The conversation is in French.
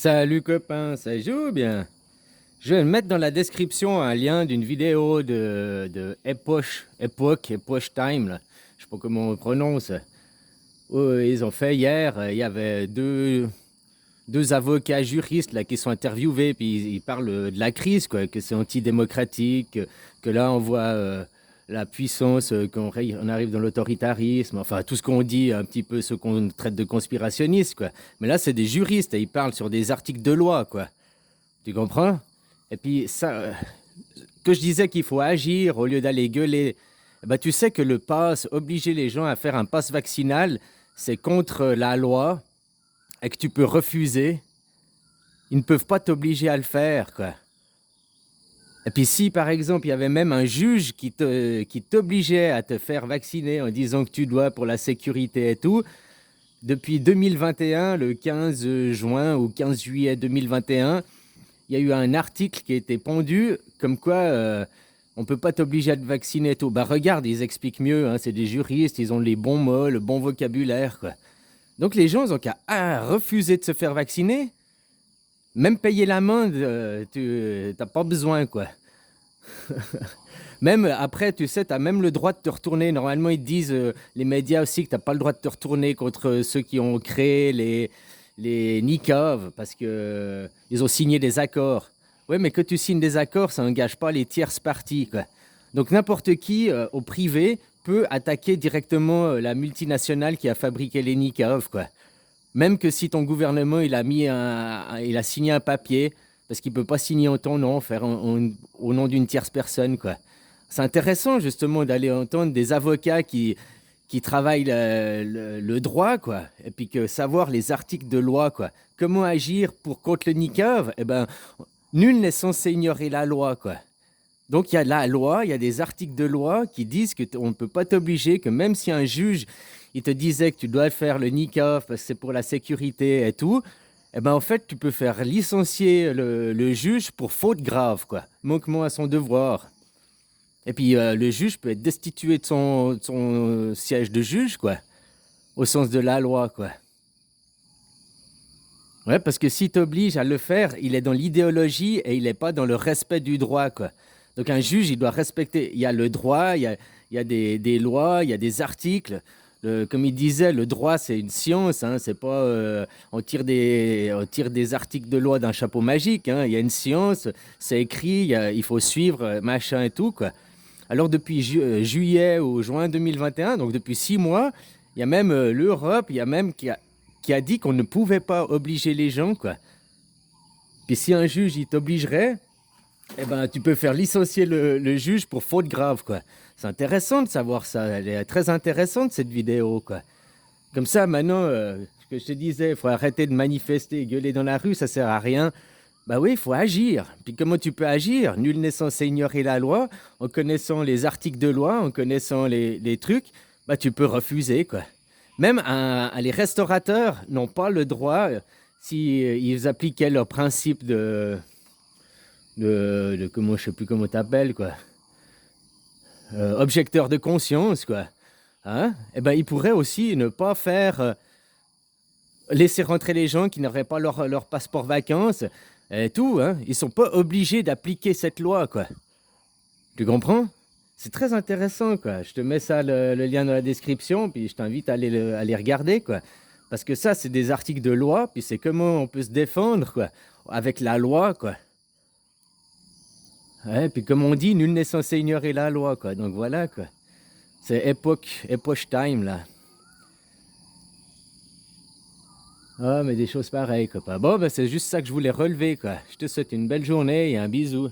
Salut copain, ça joue bien? Je vais mettre dans la description un lien d'une vidéo de Epoch Time, là. Je sais pas comment on prononce. Ils ont fait hier, il y avait deux avocats juristes là, qui sont interviewés, puis ils parlent de la crise, quoi, que c'est antidémocratique, que là on voit la puissance, on arrive dans l'autoritarisme, enfin tout ce qu'on dit, un petit peu ce qu'on traite de conspirationniste, quoi. Mais là c'est des juristes et ils parlent sur des articles de loi, quoi. Tu comprends? Et puis ça, que je disais qu'il faut agir au lieu d'aller gueuler. Eh ben, tu sais que le pass, obliger les gens à faire un pass vaccinal, c'est contre la loi et que tu peux refuser. Ils ne peuvent pas t'obliger à le faire, quoi. Et puis si, par exemple, il y avait même un juge qui t'obligeait à te faire vacciner en disant que tu dois pour la sécurité et tout, depuis 2021, le 15 juin ou 15 juillet 2021, il y a eu un article qui a été pondu comme quoi on ne peut pas t'obliger à te vacciner et tout. Bah regarde, ils expliquent mieux, hein, c'est des juristes, ils ont les bons mots, le bon vocabulaire, quoi. Donc les gens ont qu'à refuser de se faire vacciner, même payer l'amende, tu n'as pas besoin, quoi. Même après, tu sais, tu as même le droit de te retourner. Normalement, ils te disent, les médias aussi, que tu n'as pas le droit de te retourner contre ceux qui ont créé les niqabs parce que ils ont signé des accords. Oui, mais que tu signes des accords, ça n'engage pas les tierces parties, quoi. Donc n'importe qui, au privé, peut attaquer directement la multinationale qui a fabriqué les niqabs, quoi. Même que si ton gouvernement il a signé un papier, parce qu'il peut pas signer en ton nom, au nom d'une tierce personne, quoi. C'est intéressant justement d'aller entendre des avocats qui travaillent le droit, quoi, et puis que savoir les articles de loi, quoi. Comment agir pour contre le niqab? Eh ben, nul n'est censé ignorer la loi, quoi. Donc il y a la loi, il y a des articles de loi qui disent que on ne peut pas t'obliger, que même si un juge il te disait que tu dois faire le niqab parce que c'est pour la sécurité et tout, eh ben en fait tu peux faire licencier le juge pour faute grave, quoi, manquement à son devoir. Et puis le juge peut être destitué de son siège de juge, quoi, au sens de la loi, quoi. Ouais, parce que s'il t'oblige à le faire, il est dans l'idéologie et il n'est pas dans le respect du droit, quoi. Donc un juge, il doit respecter. Il y a le droit, il y a des lois, il y a des articles. Comme il disait, le droit, c'est une science, hein, c'est pas on tire des articles de loi d'un chapeau magique, hein. Il y a une science, c'est écrit, il faut suivre, machin et tout, quoi. Alors depuis juillet ou juin 2021, donc depuis 6 mois, il y a même l'Europe, il y a même qui a dit qu'on ne pouvait pas obliger les gens, quoi. Puis si un juge, il t'obligerait, eh ben, tu peux faire licencier le juge pour faute grave, quoi. C'est intéressant de savoir ça. Elle est très intéressante, cette vidéo, quoi. Comme ça, maintenant, ce que je te disais, il faut arrêter de manifester, gueuler dans la rue, ça sert à rien. Bah oui, il faut agir. Puis comment tu peux agir? Nul n'est censé ignorer la loi. En connaissant les articles de loi, en connaissant les trucs, bah tu peux refuser, quoi. Même les restaurateurs n'ont pas le droit, si ils appliquaient leur principe comment, je sais plus comment t'appelles, quoi. Objecteur de conscience, quoi. Hein? Eh ben, ils pourraient aussi ne pas faire laisser rentrer les gens qui n'auraient pas leur passeport vacances et tout, hein. Ils sont pas obligés d'appliquer cette loi, quoi. Tu comprends? C'est très intéressant, quoi. Je te mets ça, le lien dans la description, puis je t'invite à les regarder, quoi. Parce que ça, c'est des articles de loi, puis c'est comment on peut se défendre, quoi, avec la loi, quoi. Ouais, puis comme on dit, nul n'est censé ignorer la loi, quoi. Donc voilà, quoi. C'est Epoch Time, là. Ah, mais des choses pareilles, copain. Bon, ben c'est juste ça que je voulais relever, quoi. Je te souhaite une belle journée et un bisou.